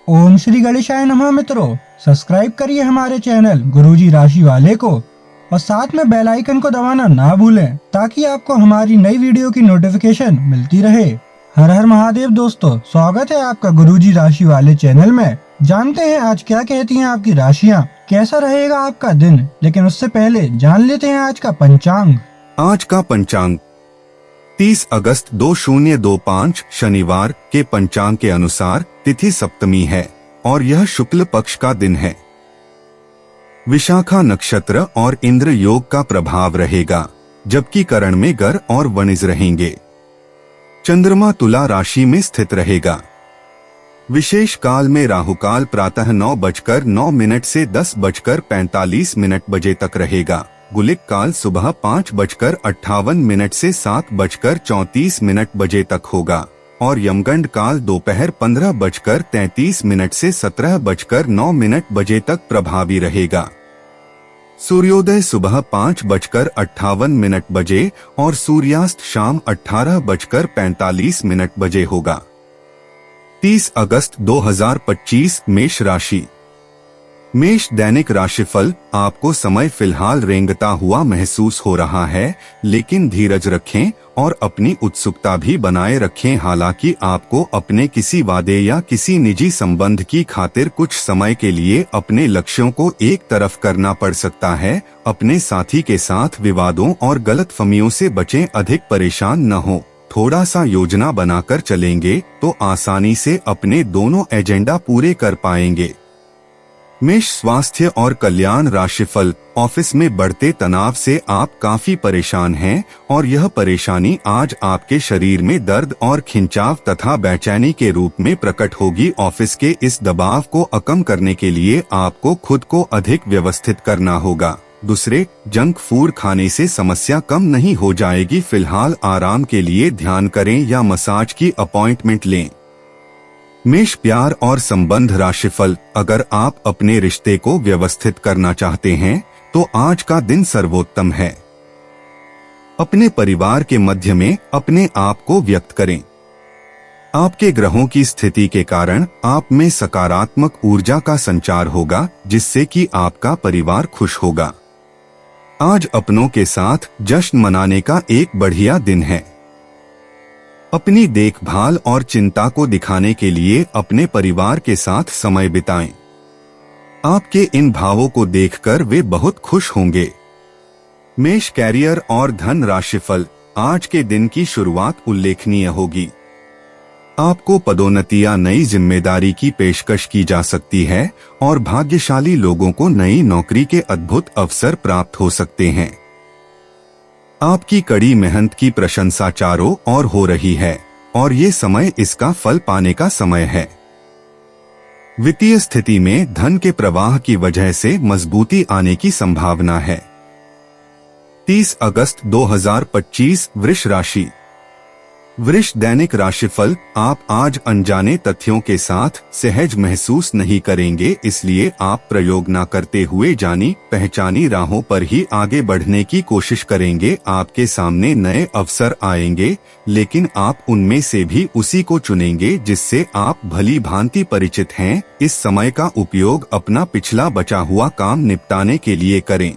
ओम श्री गणेशाय नमः। मित्रों, सब्सक्राइब करिए हमारे चैनल गुरुजी राशि वाले को और साथ में बेल आइकन को दबाना ना भूलें ताकि आपको हमारी नई वीडियो की नोटिफिकेशन मिलती रहे। हर हर महादेव दोस्तों, स्वागत है आपका गुरुजी राशि वाले चैनल में। जानते हैं आज क्या कहती हैं आपकी राशियां, कैसा रहेगा आपका दिन। लेकिन उससे पहले जान लेते हैं आज का पंचांग। आज का पंचांग 30 अगस्त 2025 शनिवार के पंचांग के अनुसार तिथि सप्तमी है और यह शुक्ल पक्ष का दिन है। विशाखा नक्षत्र और इंद्र योग का प्रभाव रहेगा, जबकि करण में गर और वणिज रहेंगे। चंद्रमा तुला राशि में स्थित रहेगा। विशेष काल में राहुकाल प्रातः 9:09 से 10:45 बजे तक रहेगा। गुलिक काल सुबह 5:58 से 7:34 बजे तक होगा और यमगंड काल दोपहर 15:33 से 17:09 बजे तक प्रभावी रहेगा। सूर्योदय सुबह 5:58 बजे और सूर्यास्त शाम 18:45 बजे होगा। 30 अगस्त 2025 मेष राशि। मेष दैनिक राशिफल। आपको समय फिलहाल रेंगता हुआ महसूस हो रहा है, लेकिन धीरज रखें और अपनी उत्सुकता भी बनाए रखें। हालांकि आपको अपने किसी वादे या किसी निजी संबंध की खातिर कुछ समय के लिए अपने लक्ष्यों को एक तरफ करना पड़ सकता है। अपने साथी के साथ विवादों और गलतफहमियों से बचें, अधिक परेशान न हो। थोड़ा सा योजना बनाकर चलेंगे तो आसानी से अपने दोनों एजेंडा पूरे कर पाएंगे। मेष स्वास्थ्य और कल्याण राशिफल। ऑफिस में बढ़ते तनाव से आप काफी परेशान हैं और यह परेशानी आज आपके शरीर में दर्द और खिंचाव तथा बेचैनी के रूप में प्रकट होगी। ऑफिस के इस दबाव को कम करने के लिए आपको खुद को अधिक व्यवस्थित करना होगा। दूसरे, जंक फूड खाने से समस्या कम नहीं हो जाएगी। फिलहाल आराम के लिए ध्यान करें या मसाज की अपॉइंटमेंट लें। मेष प्यार और संबंध राशिफल। अगर आप अपने रिश्ते को व्यवस्थित करना चाहते हैं तो आज का दिन सर्वोत्तम है। अपने परिवार के मध्य में अपने आप को व्यक्त करें। आपके ग्रहों की स्थिति के कारण आप में सकारात्मक ऊर्जा का संचार होगा, जिससे कि आपका परिवार खुश होगा। आज अपनों के साथ जश्न मनाने का एक बढ़िया दिन है। अपनी देखभाल और चिंता को दिखाने के लिए अपने परिवार के साथ समय बिताएं। आपके इन भावों को देखकर वे बहुत खुश होंगे। मेष कैरियर और धन राशिफल। आज के दिन की शुरुआत उल्लेखनीय होगी। आपको पदोन्नति या नई जिम्मेदारी की पेशकश की जा सकती है और भाग्यशाली लोगों को नई नौकरी के अद्भुत अवसर प्राप्त हो सकते हैं। आपकी कड़ी मेहनत की प्रशंसा चारों ओर हो रही है और ये समय इसका फल पाने का समय है। वित्तीय स्थिति में धन के प्रवाह की वजह से मजबूती आने की संभावना है। 30 अगस्त 2025 वृष राशि। वृष दैनिक राशिफल। आप आज अनजाने तथ्यों के साथ सहज महसूस नहीं करेंगे, इसलिए आप प्रयोग न करते हुए जानी पहचानी राहों पर ही आगे बढ़ने की कोशिश करेंगे। आपके सामने नए अवसर आएंगे, लेकिन आप उनमें से भी उसी को चुनेंगे जिससे आप भली भांति परिचित हैं। इस समय का उपयोग अपना पिछला बचा हुआ काम निपटाने के लिए करें।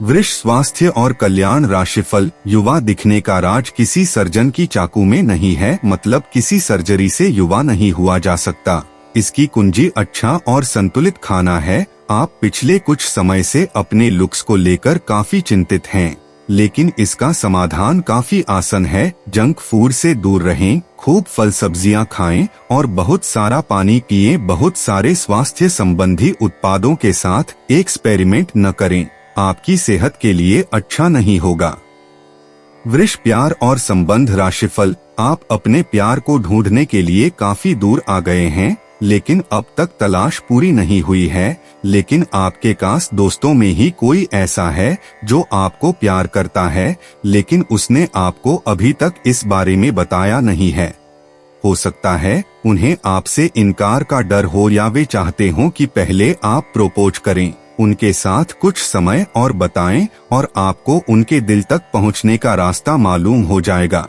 वृष स्वास्थ्य और कल्याण राशिफल। युवा दिखने का राज किसी सर्जन की चाकू में नहीं है, मतलब किसी सर्जरी से युवा नहीं हुआ जा सकता। इसकी कुंजी अच्छा और संतुलित खाना है। आप पिछले कुछ समय से अपने लुक्स को लेकर काफी चिंतित हैं, लेकिन इसका समाधान काफी आसान है। जंक फूड से दूर रहें, खूब फल सब्जियां खाएं और बहुत सारा पानी पिएं। बहुत सारे स्वास्थ्य संबंधी उत्पादों के साथ एक्सपेरिमेंट न करें, आपकी सेहत के लिए अच्छा नहीं होगा। वृष प्यार और संबंध राशिफल। आप अपने प्यार को ढूंढने के लिए काफी दूर आ गए हैं, लेकिन अब तक तलाश पूरी नहीं हुई है। लेकिन आपके पास दोस्तों में ही कोई ऐसा है जो आपको प्यार करता है, लेकिन उसने आपको अभी तक इस बारे में बताया नहीं है। हो सकता है उन्हें आपसे इनकार का डर हो या वे चाहते हो कि पहले आप प्रपोज करें। उनके साथ कुछ समय और बताएं और आपको उनके दिल तक पहुंचने का रास्ता मालूम हो जाएगा।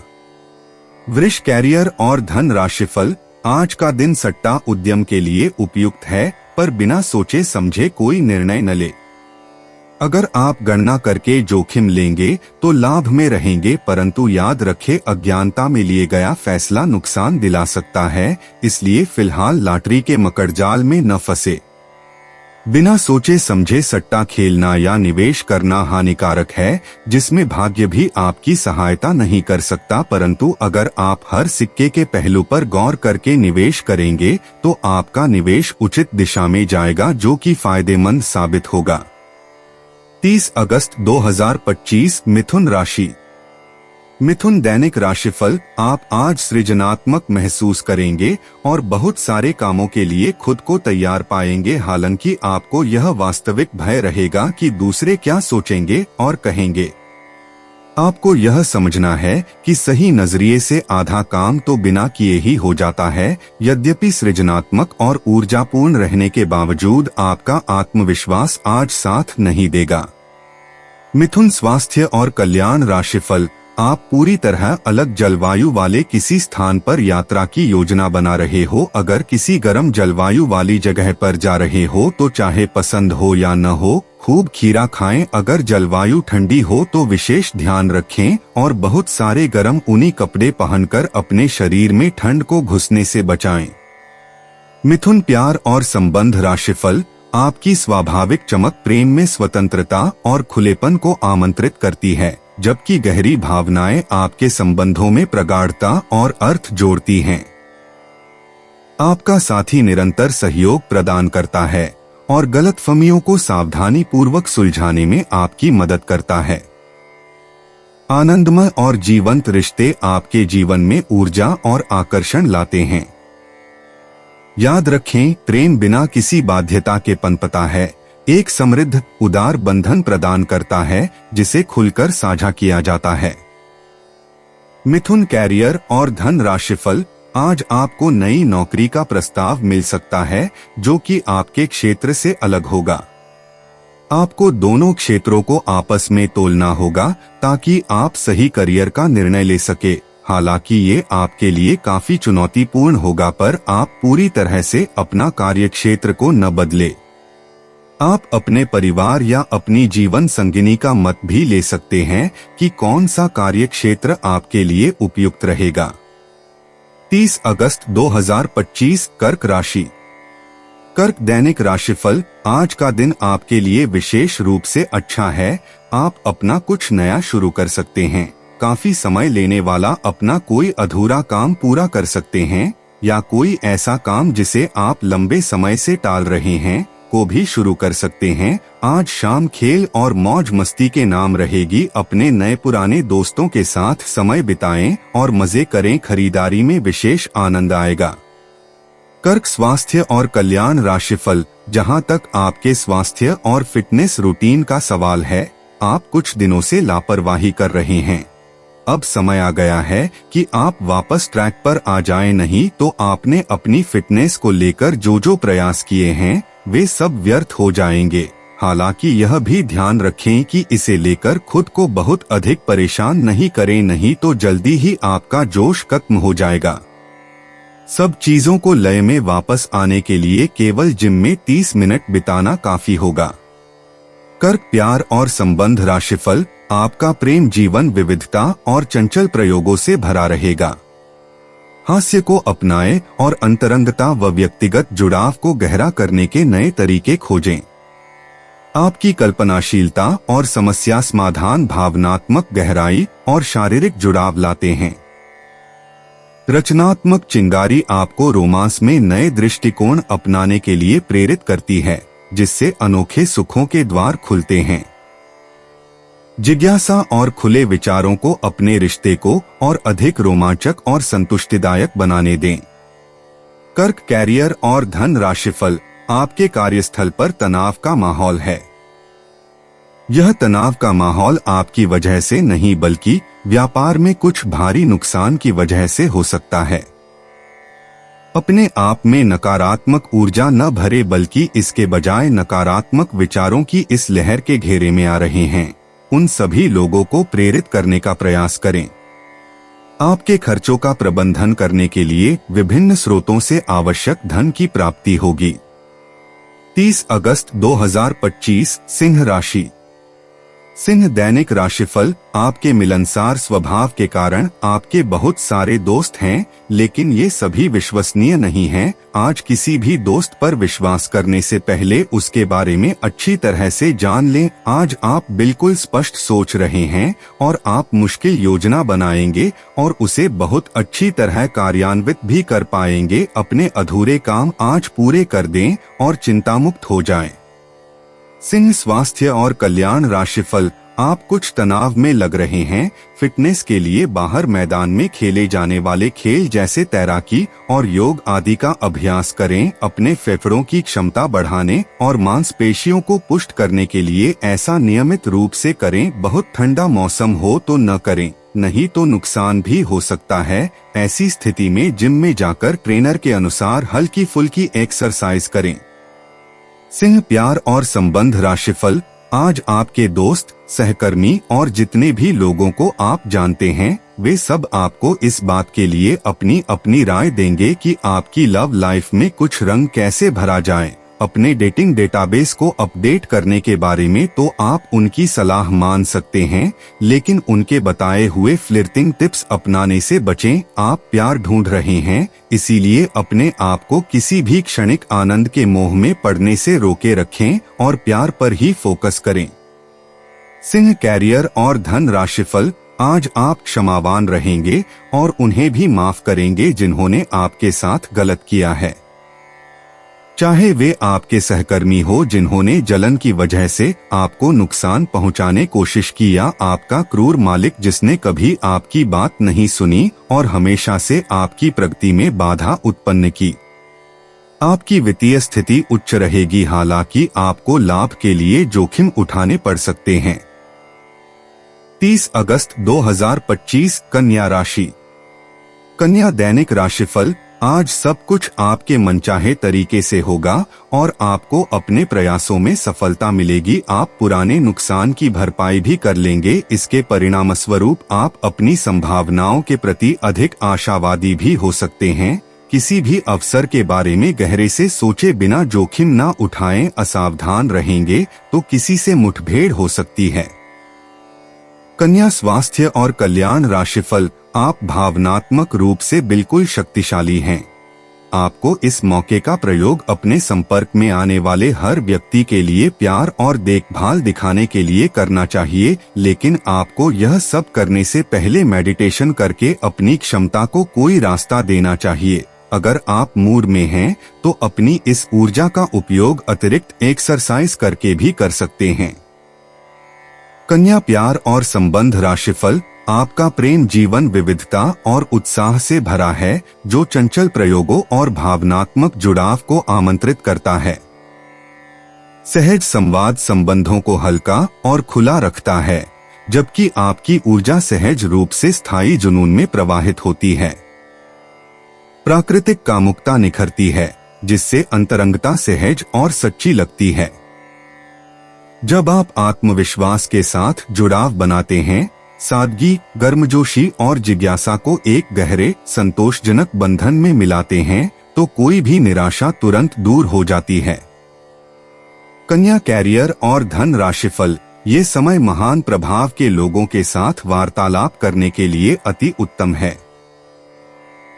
वृष कैरियर और धन राशिफल। आज का दिन सट्टा उद्यम के लिए उपयुक्त है, पर बिना सोचे समझे कोई निर्णय न ले। अगर आप गणना करके जोखिम लेंगे तो लाभ में रहेंगे, परंतु याद रखें अज्ञानता में लिए गया फैसला नुकसान दिला सकता है, इसलिए फिलहाल लॉटरी के मकड़जाल में न फंसे। बिना सोचे समझे सट्टा खेलना या निवेश करना हानिकारक है, जिसमें भाग्य भी आपकी सहायता नहीं कर सकता, परंतु अगर आप हर सिक्के के पहलू पर गौर करके निवेश करेंगे तो आपका निवेश उचित दिशा में जाएगा, जो कि फायदेमंद साबित होगा। 30 अगस्त 2025 मिथुन राशि। मिथुन दैनिक राशिफल। आप आज सृजनात्मक महसूस करेंगे और बहुत सारे कामों के लिए खुद को तैयार पाएंगे। हालांकि आपको यह वास्तविक भय रहेगा कि दूसरे क्या सोचेंगे और कहेंगे। आपको यह समझना है कि सही नजरिए से आधा काम तो बिना किए ही हो जाता है। यद्यपि सृजनात्मक और ऊर्जापूर्ण रहने के बावजूद आपका आत्मविश्वास आज साथ नहीं देगा। मिथुन स्वास्थ्य और कल्याण राशिफल। आप पूरी तरह अलग जलवायु वाले किसी स्थान पर यात्रा की योजना बना रहे हो। अगर किसी गर्म जलवायु वाली जगह पर जा रहे हो तो चाहे पसंद हो या न हो, खूब खीरा खाएं। अगर जलवायु ठंडी हो तो विशेष ध्यान रखें और बहुत सारे गर्म ऊनी कपड़े पहनकर अपने शरीर में ठंड को घुसने से बचाएं। मिथुन प्यार और संबंध राशिफल। आपकी स्वाभाविक चमक प्रेम में स्वतंत्रता और खुलेपन को आमंत्रित करती है, जबकि गहरी भावनाएं आपके संबंधों में प्रगाढ़ता और अर्थ जोड़ती हैं। आपका साथी निरंतर सहयोग प्रदान करता है और गलतफहमियों को सावधानी पूर्वक सुलझाने में आपकी मदद करता है। आनंदमय और जीवंत रिश्ते आपके जीवन में ऊर्जा और आकर्षण लाते हैं। याद रखें, प्रेम बिना किसी बाध्यता के पनपता है, एक समृद्ध उदार बंधन प्रदान करता है जिसे खुलकर साझा किया जाता है। मिथुन कैरियर और धन राशिफल। आज आपको नई नौकरी का प्रस्ताव मिल सकता है जो कि आपके क्षेत्र से अलग होगा। आपको दोनों क्षेत्रों को आपस में तोलना होगा ताकि आप सही करियर का निर्णय ले सके। हालांकि ये आपके लिए काफी चुनौतीपूर्ण होगा, पर आप पूरी तरह से अपना कार्यक्षेत्र को न बदले। आप अपने परिवार या अपनी जीवन संगिनी का मत भी ले सकते हैं कि कौन सा कार्यक्षेत्र आपके लिए उपयुक्त रहेगा। 30 अगस्त 2025 कर्क राशि। कर्क दैनिक राशिफल। आज का दिन आपके लिए विशेष रूप से अच्छा है। आप अपना कुछ नया शुरू कर सकते हैं। काफी समय लेने वाला अपना कोई अधूरा काम पूरा कर सकते हैं या कोई ऐसा काम जिसे आप लंबे समय से टाल रहे हैं को भी शुरू कर सकते हैं। आज शाम खेल और मौज मस्ती के नाम रहेगी। अपने नए पुराने दोस्तों के साथ समय बिताएं और मजे करें। खरीदारी में विशेष आनंद आएगा। कर्क स्वास्थ्य और कल्याण राशिफल। जहां तक आपके स्वास्थ्य और फिटनेस रूटीन का सवाल है, आप कुछ दिनों से लापरवाही कर रहे हैं। अब समय आ गया है कि आप वापस ट्रैक पर आ जाएं, नहीं तो आपने अपनी फिटनेस को लेकर जो प्रयास किए हैं वे सब व्यर्थ हो जाएंगे। हालांकि यह भी ध्यान रखें कि इसे लेकर खुद को बहुत अधिक परेशान नहीं करें, नहीं तो जल्दी ही आपका जोश खत्म हो जाएगा। सब चीजों को लय में वापस आने के लिए केवल जिम में 30 मिनट बिताना काफी होगा। कर्क प्यार और संबंध राशिफल। आपका प्रेम जीवन विविधता और चंचल प्रयोगों से भरा रहेगा। हास्य को अपनाएं और अंतरंगता व व्यक्तिगत जुड़ाव को गहरा करने के नए तरीके खोजें। आपकी कल्पनाशीलता और समस्या समाधान भावनात्मक गहराई और शारीरिक जुड़ाव लाते हैं। रचनात्मक चिंगारी आपको रोमांस में नए दृष्टिकोण अपनाने के लिए प्रेरित करती है, जिससे अनोखे सुखों के द्वार खुलते हैं। जिज्ञासा और खुले विचारों को अपने रिश्ते को और अधिक रोमांचक और संतुष्टिदायक बनाने दें। कर्क कैरियर और धन राशिफल। आपके कार्यस्थल पर तनाव का माहौल है। यह तनाव का माहौल आपकी वजह से नहीं बल्कि व्यापार में कुछ भारी नुकसान की वजह से हो सकता है। अपने आप में नकारात्मक ऊर्जा न भरे, बल्कि इसके बजाय नकारात्मक विचारों की इस लहर के घेरे में आ रहे हैं उन सभी लोगों को प्रेरित करने का प्रयास करें। आपके खर्चों का प्रबंधन करने के लिए विभिन्न स्रोतों से आवश्यक धन की प्राप्ति होगी। 30 अगस्त 2025 सिंह राशि। सिंह दैनिक राशिफल। आपके मिलनसार स्वभाव के कारण आपके बहुत सारे दोस्त हैं, लेकिन ये सभी विश्वसनीय नहीं हैं। आज किसी भी दोस्त पर विश्वास करने से पहले उसके बारे में अच्छी तरह से जान लें। आज आप बिल्कुल स्पष्ट सोच रहे हैं और आप मुश्किल योजना बनाएंगे और उसे बहुत अच्छी तरह कार्यान्वित भी कर पाएंगे। अपने अधूरे काम आज पूरे कर दें और चिंतामुक्त हो जाएं। सिंह स्वास्थ्य और कल्याण राशिफल। आप कुछ तनाव में लग रहे हैं। फिटनेस के लिए बाहर मैदान में खेले जाने वाले खेल जैसे तैराकी और योग आदि का अभ्यास करें। अपने फेफड़ों की क्षमता बढ़ाने और मांसपेशियों को पुष्ट करने के लिए ऐसा नियमित रूप से करें। बहुत ठंडा मौसम हो तो न करें, नहीं तो नुकसान भी हो सकता है। ऐसी स्थिति में जिम में जाकर ट्रेनर के अनुसार हल्की फुल्की एक्सरसाइज करें। सिंह प्यार और संबंध राशिफल। आज आपके दोस्त, सहकर्मी और जितने भी लोगों को आप जानते हैं, वे सब आपको इस बात के लिए अपनी अपनी राय देंगे कि आपकी लव लाइफ में कुछ रंग कैसे भरा जाए। अपने डेटिंग डेटाबेस को अपडेट करने के बारे में तो आप उनकी सलाह मान सकते हैं, लेकिन उनके बताए हुए फ्लिर्टिंग टिप्स अपनाने से बचें। आप प्यार ढूंढ रहे हैं, इसीलिए अपने आप को किसी भी क्षणिक आनंद के मोह में पड़ने से रोके रखें और प्यार पर ही फोकस करें। सिंह कैरियर और धन राशिफल। आज आप क्षमावान रहेंगे और उन्हें भी माफ करेंगे जिन्होंने आपके साथ गलत किया है, चाहे वे आपके सहकर्मी हो जिन्होंने जलन की वजह से आपको नुकसान पहुंचाने कोशिश की, या आपका क्रूर मालिक जिसने कभी आपकी बात नहीं सुनी और हमेशा से आपकी प्रगति में बाधा उत्पन्न की। आपकी वित्तीय स्थिति उच्च रहेगी, हालांकि आपको लाभ के लिए जोखिम उठाने पड़ सकते हैं। 30 अगस्त 2025 कन्या राशि। कन्या दैनिक राशिफल। आज सब कुछ आपके मनचाहे तरीके से होगा और आपको अपने प्रयासों में सफलता मिलेगी। आप पुराने नुकसान की भरपाई भी कर लेंगे। इसके परिणामस्वरूप आप अपनी संभावनाओं के प्रति अधिक आशावादी भी हो सकते हैं। किसी भी अवसर के बारे में गहरे से सोचे बिना जोखिम न उठाएं। असावधान रहेंगे तो किसी से मुठभेड़ हो सकती है। कन्या स्वास्थ्य और कल्याण राशिफल। आप भावनात्मक रूप से बिल्कुल शक्तिशाली हैं। आपको इस मौके का प्रयोग अपने संपर्क में आने वाले हर व्यक्ति के लिए प्यार और देखभाल दिखाने के लिए करना चाहिए, लेकिन आपको यह सब करने से पहले मेडिटेशन करके अपनी क्षमता को कोई रास्ता देना चाहिए। अगर आप मूड में हैं तो अपनी इस ऊर्जा का उपयोग अतिरिक्त एक्सरसाइज करके भी कर सकते हैं। कन्या प्यार और संबंध राशिफल। आपका प्रेम जीवन विविधता और उत्साह से भरा है, जो चंचल प्रयोगों और भावनात्मक जुड़ाव को आमंत्रित करता है। सहज संवाद संबंधों को हल्का और खुला रखता है, जबकि आपकी ऊर्जा सहज रूप से स्थायी जुनून में प्रवाहित होती है। प्राकृतिक कामुकता निखरती है, जिससे अंतरंगता सहज और सच्ची लगती है। जब आप आत्मविश्वास के साथ जुड़ाव बनाते हैं, सादगी, गर्मजोशी और जिज्ञासा को एक गहरे, संतोषजनक बंधन में मिलाते हैं, तो कोई भी निराशा तुरंत दूर हो जाती है। कन्या कैरियर और धन राशिफल। ये समय महान प्रभाव के लोगों के साथ वार्तालाप करने के लिए अति उत्तम है।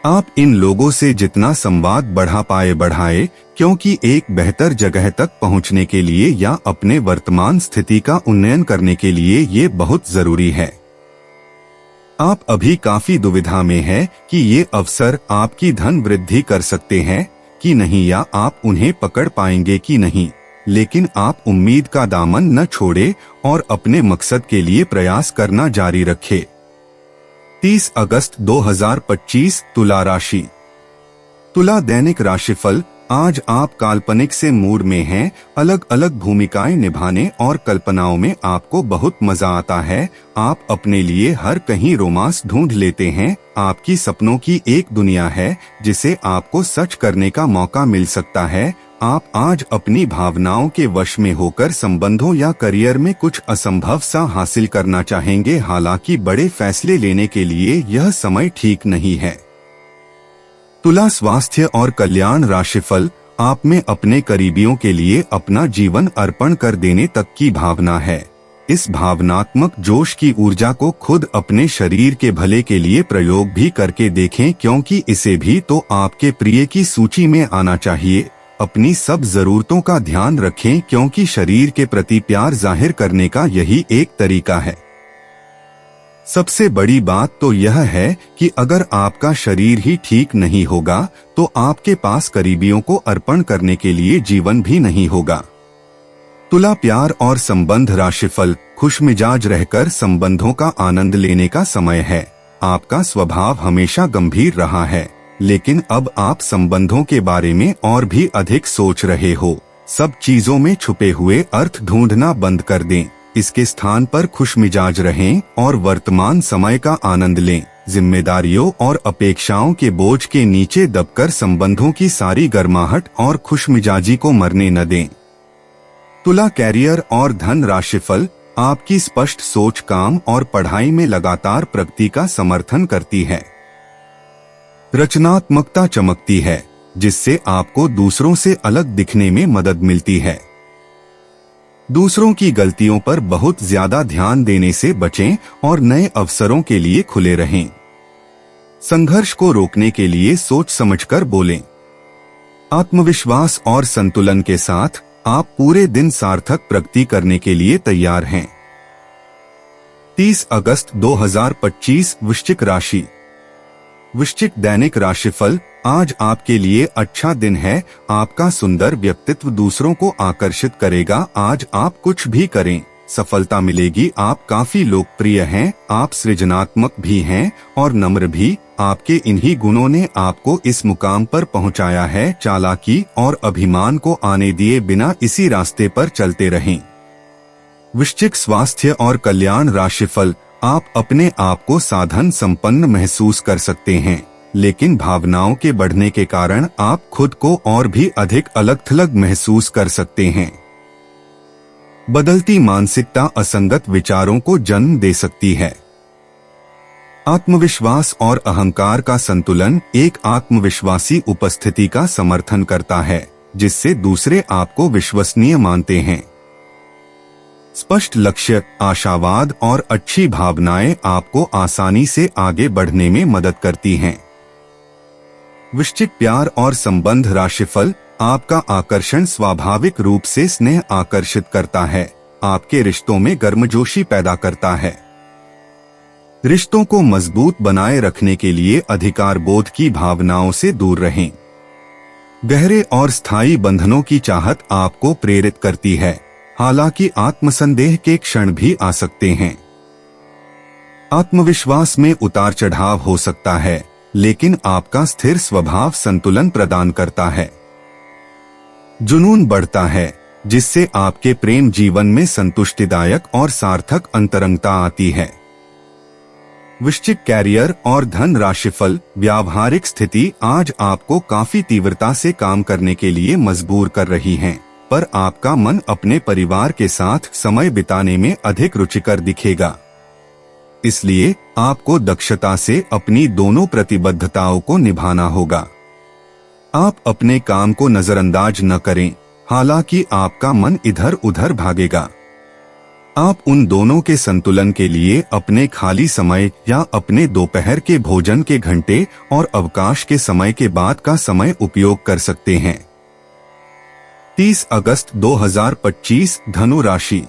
आप इन लोगों से जितना संवाद बढ़ा पाए बढ़ाए, क्योंकि एक बेहतर जगह तक पहुंचने के लिए या अपने वर्तमान स्थिति का उन्नयन करने के लिए ये बहुत जरूरी है। आप अभी काफी दुविधा में है कि ये अवसर आपकी धन वृद्धि कर सकते हैं कि नहीं, या आप उन्हें पकड़ पाएंगे कि नहीं, लेकिन आप उम्मीद का दामन न छोड़े और अपने मकसद के लिए प्रयास करना जारी रखें। 30 अगस्त 2025 तुला राशि। तुला दैनिक राशिफल। आज आप काल्पनिक से मूड में हैं। अलग अलग भूमिकाएं निभाने और कल्पनाओं में आपको बहुत मजा आता है। आप अपने लिए हर कहीं रोमांस ढूंढ लेते हैं। आपकी सपनों की एक दुनिया है जिसे आपको सच करने का मौका मिल सकता है। आप आज अपनी भावनाओं के वश में होकर संबंधों या करियर में कुछ असंभव सा हासिल करना चाहेंगे। हालांकि बड़े फैसले लेने के लिए यह समय ठीक नहीं है। तुला स्वास्थ्य और कल्याण राशिफल, आप में अपने करीबियों के लिए अपना जीवन अर्पण कर देने तक की भावना है। इस भावनात्मक जोश की ऊर्जा को खुद अपने शरीर के भले के लिए प्रयोग भी करके देखें, क्योंकि इसे भी तो आपके प्रिय की सूची में आना चाहिए। अपनी सब जरूरतों का ध्यान रखें, क्योंकि शरीर के प्रति प्यार जाहिर करने का यही एक तरीका है। सबसे बड़ी बात तो यह है कि अगर आपका शरीर ही ठीक नहीं होगा तो आपके पास करीबियों को अर्पण करने के लिए जीवन भी नहीं होगा। तुला प्यार और संबंध राशिफल, खुशमिजाज रहकर संबंधों का आनंद लेने का समय है। आपका स्वभाव हमेशा गंभीर रहा है, लेकिन अब आप संबंधों के बारे में और भी अधिक सोच रहे हो। सब चीजों में छुपे हुए अर्थ ढूंढना बंद कर दें। इसके स्थान पर खुशमिजाज रहें और वर्तमान समय का आनंद लें। जिम्मेदारियों और अपेक्षाओं के बोझ के नीचे दबकर संबंधों की सारी गर्माहट और खुशमिजाजी को मरने न दें। तुला कैरियर और धन राशिफल, आपकी स्पष्ट सोच काम और पढ़ाई में लगातार प्रगति का समर्थन करती है। रचनात्मकता चमकती है, जिससे आपको दूसरों से अलग दिखने में मदद मिलती है। दूसरों की गलतियों पर बहुत ज्यादा ध्यान देने से बचें और नए अवसरों के लिए खुले रहें। संघर्ष को रोकने के लिए सोच समझकर बोलें। आत्मविश्वास और संतुलन के साथ आप पूरे दिन सार्थक प्रगति करने के लिए तैयार हैं। 30 अगस्त 2025 वृश्चिक राशि। वृश्चिक दैनिक राशिफल, आज आपके लिए अच्छा दिन है। आपका सुंदर व्यक्तित्व दूसरों को आकर्षित करेगा। आज आप कुछ भी करें, सफलता मिलेगी। आप काफी लोकप्रिय हैं। आप सृजनात्मक भी हैं और नम्र भी। आपके इन्हीं गुणों ने आपको इस मुकाम पर पहुंचाया है। चालाकी और अभिमान को आने दिए बिना इसी रास्ते पर चलते रहें। वृश्चिक स्वास्थ्य और कल्याण राशिफल, आप अपने आप को साधन संपन्न महसूस कर सकते हैं, लेकिन भावनाओं के बढ़ने के कारण आप खुद को और भी अधिक अलग-थलग महसूस कर सकते हैं। बदलती मानसिकता असंगत विचारों को जन्म दे सकती है। आत्मविश्वास और अहंकार का संतुलन एक आत्मविश्वासी उपस्थिति का समर्थन करता है, जिससे दूसरे आपको विश्वसनीय मानते हैं। स्पष्ट लक्ष्य, आशावाद और अच्छी भावनाएं आपको आसानी से आगे बढ़ने में मदद करती हैं। वृश्चिक प्यार और संबंध राशिफल, आपका आकर्षण स्वाभाविक रूप से स्नेह आकर्षित करता है। आपके रिश्तों में गर्मजोशी पैदा करता है। रिश्तों को मजबूत बनाए रखने के लिए अधिकार बोध की भावनाओं से दूर रहें। गहरे और स्थायी बंधनों की चाहत आपको प्रेरित करती है, हालांकि आत्मसंदेह के क्षण भी आ सकते हैं। आत्मविश्वास में उतार चढ़ाव हो सकता है, लेकिन आपका स्थिर स्वभाव संतुलन प्रदान करता है। जुनून बढ़ता है, जिससे आपके प्रेम जीवन में संतुष्टिदायक और सार्थक अंतरंगता आती है। वृश्चिक कैरियर और धन राशिफल, व्यावहारिक स्थिति आज आपको काफी तीव्रता से काम करने के लिए मजबूर कर रही है, पर आपका मन अपने परिवार के साथ समय बिताने में अधिक रुचिकर दिखेगा। इसलिए आपको दक्षता से अपनी दोनों प्रतिबद्धताओं को निभाना होगा। आप अपने काम को नजरअंदाज न करें, हालांकि आपका मन इधर उधर भागेगा। आप उन दोनों के संतुलन के लिए अपने खाली समय या अपने दोपहर के भोजन के घंटे और अवकाश के समय के बाद का समय उपयोग कर सकते हैं। 30 अगस्त 2025 धनु राशि।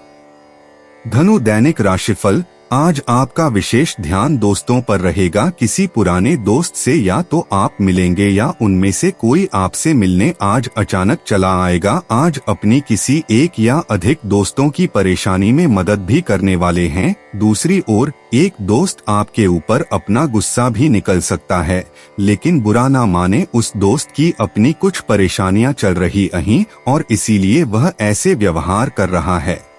धनु दैनिक राशिफल, आज आपका विशेष ध्यान दोस्तों पर रहेगा। किसी पुराने दोस्त से या तो आप मिलेंगे या उनमें से कोई आपसे मिलने आज अचानक चला आएगा। आज अपनी किसी एक या अधिक दोस्तों की परेशानी में मदद भी करने वाले हैं। दूसरी ओर एक दोस्त आपके ऊपर अपना गुस्सा भी निकल सकता है, लेकिन बुरा ना माने, उस दोस्त की अपनी कुछ परेशानियां चल रही हैं और इसीलिए वह ऐसे व्यवहार कर रहा है।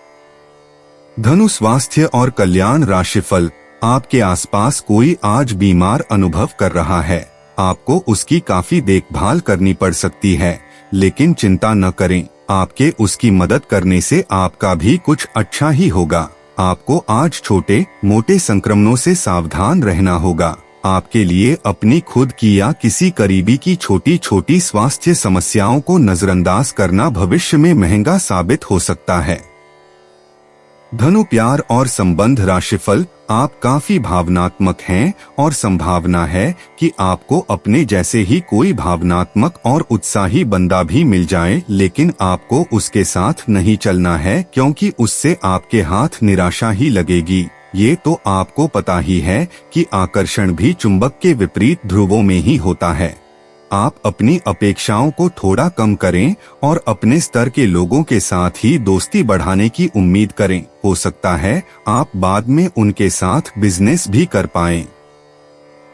धनु स्वास्थ्य और कल्याण राशिफल, आपके आसपास कोई आज बीमार अनुभव कर रहा है। आपको उसकी काफी देखभाल करनी पड़ सकती है, लेकिन चिंता न करें, आपके उसकी मदद करने से आपका भी कुछ अच्छा ही होगा। आपको आज छोटे मोटे संक्रमणों से सावधान रहना होगा। आपके लिए अपनी खुद की या किसी करीबी की छोटी छोटी स्वास्थ्य समस्याओं को नजरअंदाज करना भविष्य में महंगा साबित हो सकता है। धनु, प्यार और संबंध राशिफल, आप काफी भावनात्मक हैं और संभावना है कि आपको अपने जैसे ही कोई भावनात्मक और उत्साही बंदा भी मिल जाए, लेकिन आपको उसके साथ नहीं चलना है क्योंकि उससे आपके हाथ निराशा ही लगेगी। ये तो आपको पता ही है कि आकर्षण भी चुंबक के विपरीत ध्रुवों में ही होता है। आप अपनी अपेक्षाओं को थोड़ा कम करें और अपने स्तर के लोगों के साथ ही दोस्ती बढ़ाने की उम्मीद करें। हो सकता है आप बाद में उनके साथ बिजनेस भी कर पाएं।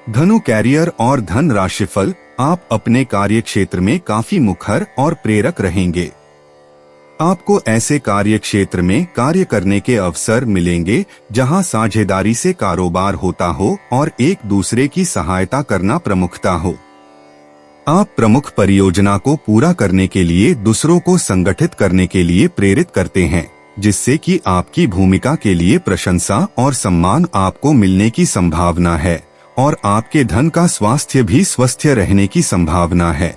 धनु, कैरियर और धन राशिफल, आप अपने कार्य क्षेत्र में काफी मुखर और प्रेरक रहेंगे। आपको ऐसे कार्य क्षेत्र में कार्य करने के अवसर मिलेंगे जहां साझेदारी से कारोबार होता हो और एक दूसरे की सहायता करना प्रमुखता हो। आप प्रमुख परियोजना को पूरा करने के लिए दूसरों को संगठित करने के लिए प्रेरित करते हैं, जिससे कि आपकी भूमिका के लिए प्रशंसा और सम्मान आपको मिलने की संभावना है और आपके धन का स्वास्थ्य भी स्वस्थ रहने की संभावना है।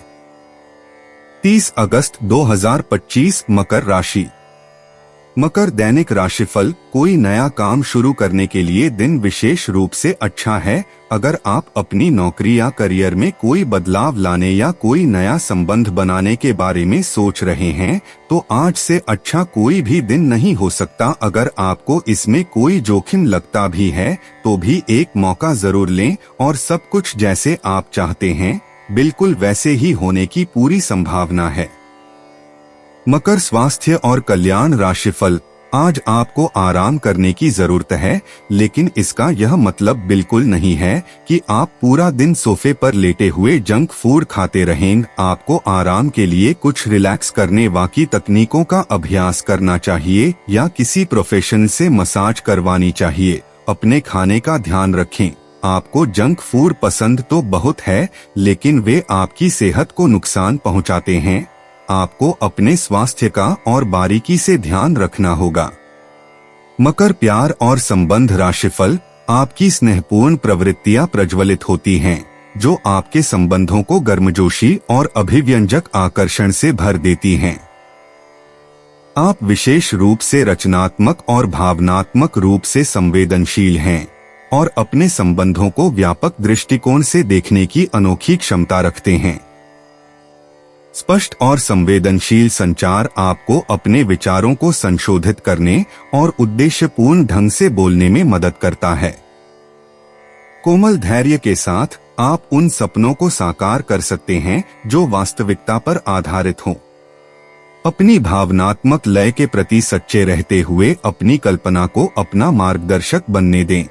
30 अगस्त 2025 मकर राशि। मकर, दैनिक राशिफल, कोई नया काम शुरू करने के लिए दिन विशेष रूप से अच्छा है। अगर आप अपनी नौकरी या करियर में कोई बदलाव लाने या कोई नया संबंध बनाने के बारे में सोच रहे हैं तो आज से अच्छा कोई भी दिन नहीं हो सकता। अगर आपको इसमें कोई जोखिम लगता भी है तो भी एक मौका जरूर लें और सब कुछ जैसे आप चाहते हैं बिल्कुल वैसे ही होने की पूरी संभावना है। मकर, स्वास्थ्य और कल्याण राशिफल, आज आपको आराम करने की जरूरत है, लेकिन इसका यह मतलब बिल्कुल नहीं है कि आप पूरा दिन सोफे पर लेटे हुए जंक फूड खाते रहेंगे। आपको आराम के लिए कुछ रिलैक्स करने वाली तकनीकों का अभ्यास करना चाहिए या किसी प्रोफेशनल से मसाज करवानी चाहिए। अपने खाने का ध्यान रखें। आपको जंक फूड पसंद तो बहुत है, लेकिन वे आपकी सेहत को नुकसान पहुंचाते हैं। आपको अपने स्वास्थ्य का और बारीकी से ध्यान रखना होगा। मकर, प्यार और संबंध राशिफल, आपकी स्नेहपूर्ण प्रवृत्तियां प्रज्वलित होती हैं, जो आपके संबंधों को गर्मजोशी और अभिव्यंजक आकर्षण से भर देती हैं। आप विशेष रूप से रचनात्मक और भावनात्मक रूप से संवेदनशील हैं और अपने संबंधों को व्यापक दृष्टिकोण से देखने की अनोखी क्षमता रखते हैं। स्पष्ट और संवेदनशील संचार आपको अपने विचारों को संशोधित करने और उद्देश्यपूर्ण ढंग से बोलने में मदद करता है। कोमल धैर्य के साथ आप उन सपनों को साकार कर सकते हैं जो वास्तविकता पर आधारित हों। अपनी भावनात्मक लय के प्रति सच्चे रहते हुए अपनी कल्पना को अपना मार्गदर्शक बनने दें।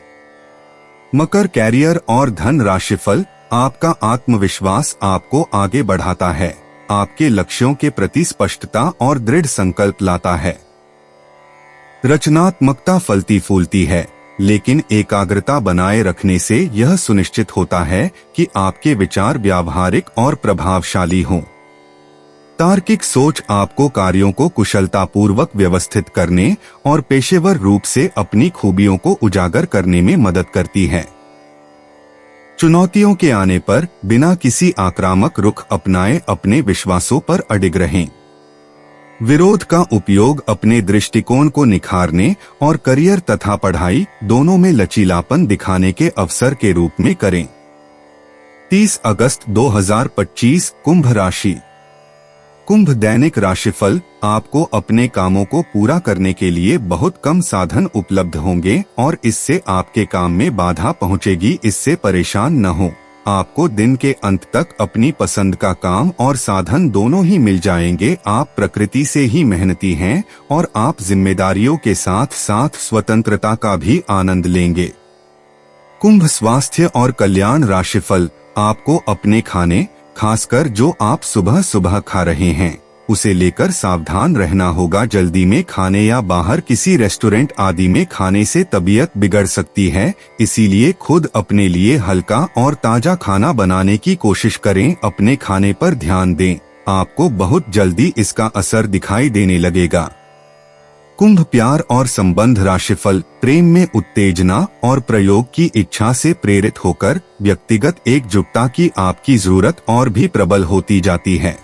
मकर, कैरियर और धन राशिफल, आपका आत्मविश्वास आपको आगे बढ़ाता है, आपके लक्ष्यों के प्रति स्पष्टता और दृढ़ संकल्प लाता है। रचनात्मकता फलती फूलती है, लेकिन एकाग्रता बनाए रखने से यह सुनिश्चित होता है कि आपके विचार व्यावहारिक और प्रभावशाली हों। तार्किक सोच आपको कार्यों को कुशलतापूर्वक व्यवस्थित करने और पेशेवर रूप से अपनी खूबियों को उजागर करने में मदद करती है। चुनौतियों के आने पर बिना किसी आक्रामक रुख अपनाए अपने विश्वासों पर अडिग रहें। विरोध का उपयोग अपने दृष्टिकोण को निखारने और करियर तथा पढ़ाई दोनों में लचीलापन दिखाने के अवसर के रूप में करें। 30 अगस्त 2025 कुंभ राशि। कुंभ, दैनिक राशिफल, आपको अपने कामों को पूरा करने के लिए बहुत कम साधन उपलब्ध होंगे और इससे आपके काम में बाधा पहुंचेगी। इससे परेशान न हो। आपको दिन के अंत तक अपनी पसंद का काम और साधन दोनों ही मिल जाएंगे। आप प्रकृति से ही मेहनती हैं और आप जिम्मेदारियों के साथ साथ स्वतंत्रता का भी आनंद लेंगे। कुंभ, स्वास्थ्य और कल्याण राशिफल, आपको अपने खाने, खासकर जो आप सुबह सुबह खा रहे हैं, उसे लेकर सावधान रहना होगा। जल्दी में खाने या बाहर किसी रेस्टोरेंट आदि में खाने से तबीयत बिगड़ सकती है, इसीलिए खुद अपने लिए हल्का और ताजा खाना बनाने की कोशिश करें। अपने खाने पर ध्यान दें। आपको बहुत जल्दी इसका असर दिखाई देने लगेगा। कुंभ प्यार और संबंध राशिफल। प्रेम में उत्तेजना और प्रयोग की इच्छा से प्रेरित होकर व्यक्तिगत एकजुटता की आपकी जरूरत और भी प्रबल होती जाती है।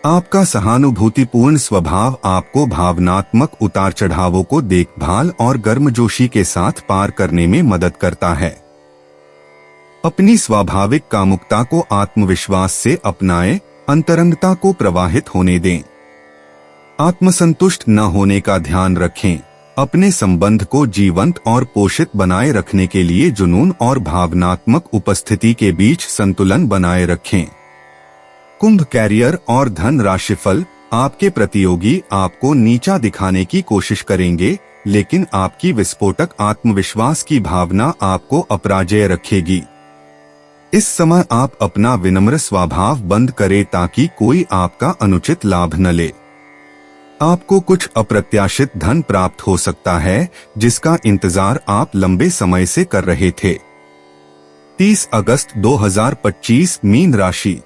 आपका सहानुभूतिपूर्ण स्वभाव आपको भावनात्मक उतार चढ़ावों को देखभाल और गर्मजोशी के साथ पार करने में मदद करता है। अपनी स्वाभाविक कामुकता को आत्मविश्वास से अपनाएं, अंतरंगता को प्रवाहित होने दें। आत्मसंतुष्ट न होने का ध्यान रखें। अपने संबंध को जीवंत और पोषित बनाए रखने के लिए जुनून और भावनात्मक उपस्थिति के बीच संतुलन बनाए रखें। कुंभ कैरियर और धन राशिफल। आपके प्रतियोगी आपको नीचा दिखाने की कोशिश करेंगे, लेकिन आपकी विस्फोटक आत्मविश्वास की भावना आपको अपराजेय रखेगी। इस समय आप अपना विनम्र स्वभाव बंद करें ताकि कोई आपका अनुचित लाभ न ले। आपको कुछ अप्रत्याशित धन प्राप्त हो सकता है जिसका इंतजार आप लंबे समय से कर रहे थे। 30 अगस्त 2025 मीन राशि।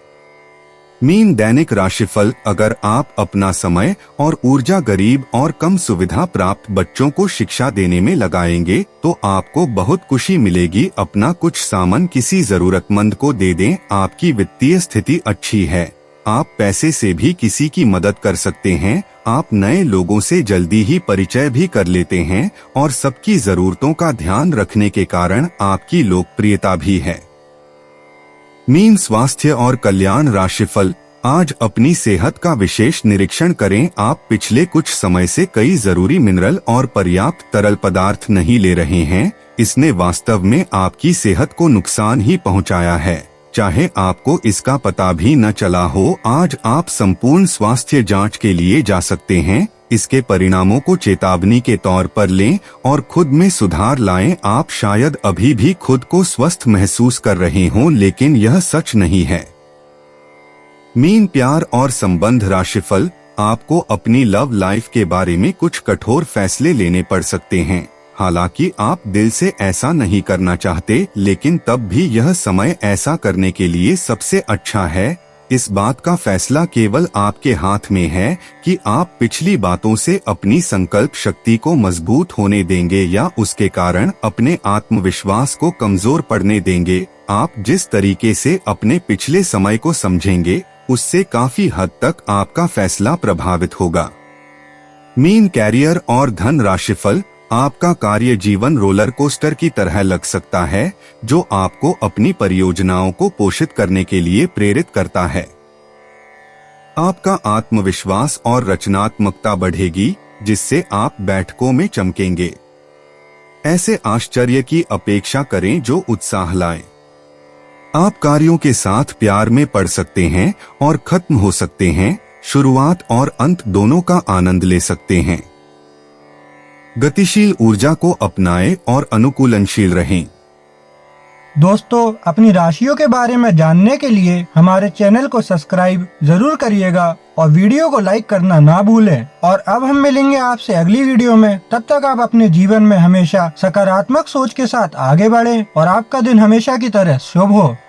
मीन दैनिक राशिफल। अगर आप अपना समय और ऊर्जा गरीब और कम सुविधा प्राप्त बच्चों को शिक्षा देने में लगाएंगे तो आपको बहुत खुशी मिलेगी। अपना कुछ सामान किसी जरूरतमंद को दे दें। आपकी वित्तीय स्थिति अच्छी है। आप पैसे से भी किसी की मदद कर सकते हैं। आप नए लोगों से जल्दी ही परिचय भी कर लेते हैं और सबकी जरूरतों का ध्यान रखने के कारण आपकी लोकप्रियता भी है। मीन स्वास्थ्य और कल्याण राशिफल। आज अपनी सेहत का विशेष निरीक्षण करें। आप पिछले कुछ समय से कई जरूरी मिनरल और पर्याप्त तरल पदार्थ नहीं ले रहे हैं। इसने वास्तव में आपकी सेहत को नुकसान ही पहुंचाया है, चाहे आपको इसका पता भी न चला हो। आज आप संपूर्ण स्वास्थ्य जांच के लिए जा सकते हैं। इसके परिणामों को चेतावनी के तौर पर लें और खुद में सुधार लाएं। आप शायद अभी भी खुद को स्वस्थ महसूस कर रहे हों, लेकिन यह सच नहीं है। मीन प्यार और संबंध राशिफल। आपको अपनी लव लाइफ के बारे में कुछ कठोर फैसले लेने पड़ सकते हैं। हालांकि आप दिल से ऐसा नहीं करना चाहते, लेकिन तब भी यह समय ऐसा करने के लिए सबसे अच्छा है। इस बात का फैसला केवल आपके हाथ में है कि आप पिछली बातों से अपनी संकल्प शक्ति को मजबूत होने देंगे या उसके कारण अपने आत्मविश्वास को कमजोर पड़ने देंगे। आप जिस तरीके से अपने पिछले समय को समझेंगे, उससे काफी हद तक आपका फैसला प्रभावित होगा। मीन कैरियर और धन राशिफल। आपका कार्य जीवन रोलर कोस्टर की तरह लग सकता है, जो आपको अपनी परियोजनाओं को पोषित करने के लिए प्रेरित करता है। आपका आत्मविश्वास और रचनात्मकता बढ़ेगी, जिससे आप बैठकों में चमकेंगे। ऐसे आश्चर्य की अपेक्षा करें जो उत्साह लाए। आप कार्यों के साथ प्यार में पड़ सकते हैं और खत्म हो सकते हैं। शुरुआत और अंत दोनों का आनंद ले सकते हैं। गतिशील ऊर्जा को अपनाएं और अनुकूलनशील रहें। दोस्तों, अपनी राशियों के बारे में जानने के लिए हमारे चैनल को सब्सक्राइब जरूर करिएगा और वीडियो को लाइक करना ना भूलें। और अब हम मिलेंगे आपसे अगली वीडियो में। तब तक आप अपने जीवन में हमेशा सकारात्मक सोच के साथ आगे बढ़ें और आपका दिन हमेशा की तरह शुभ हो।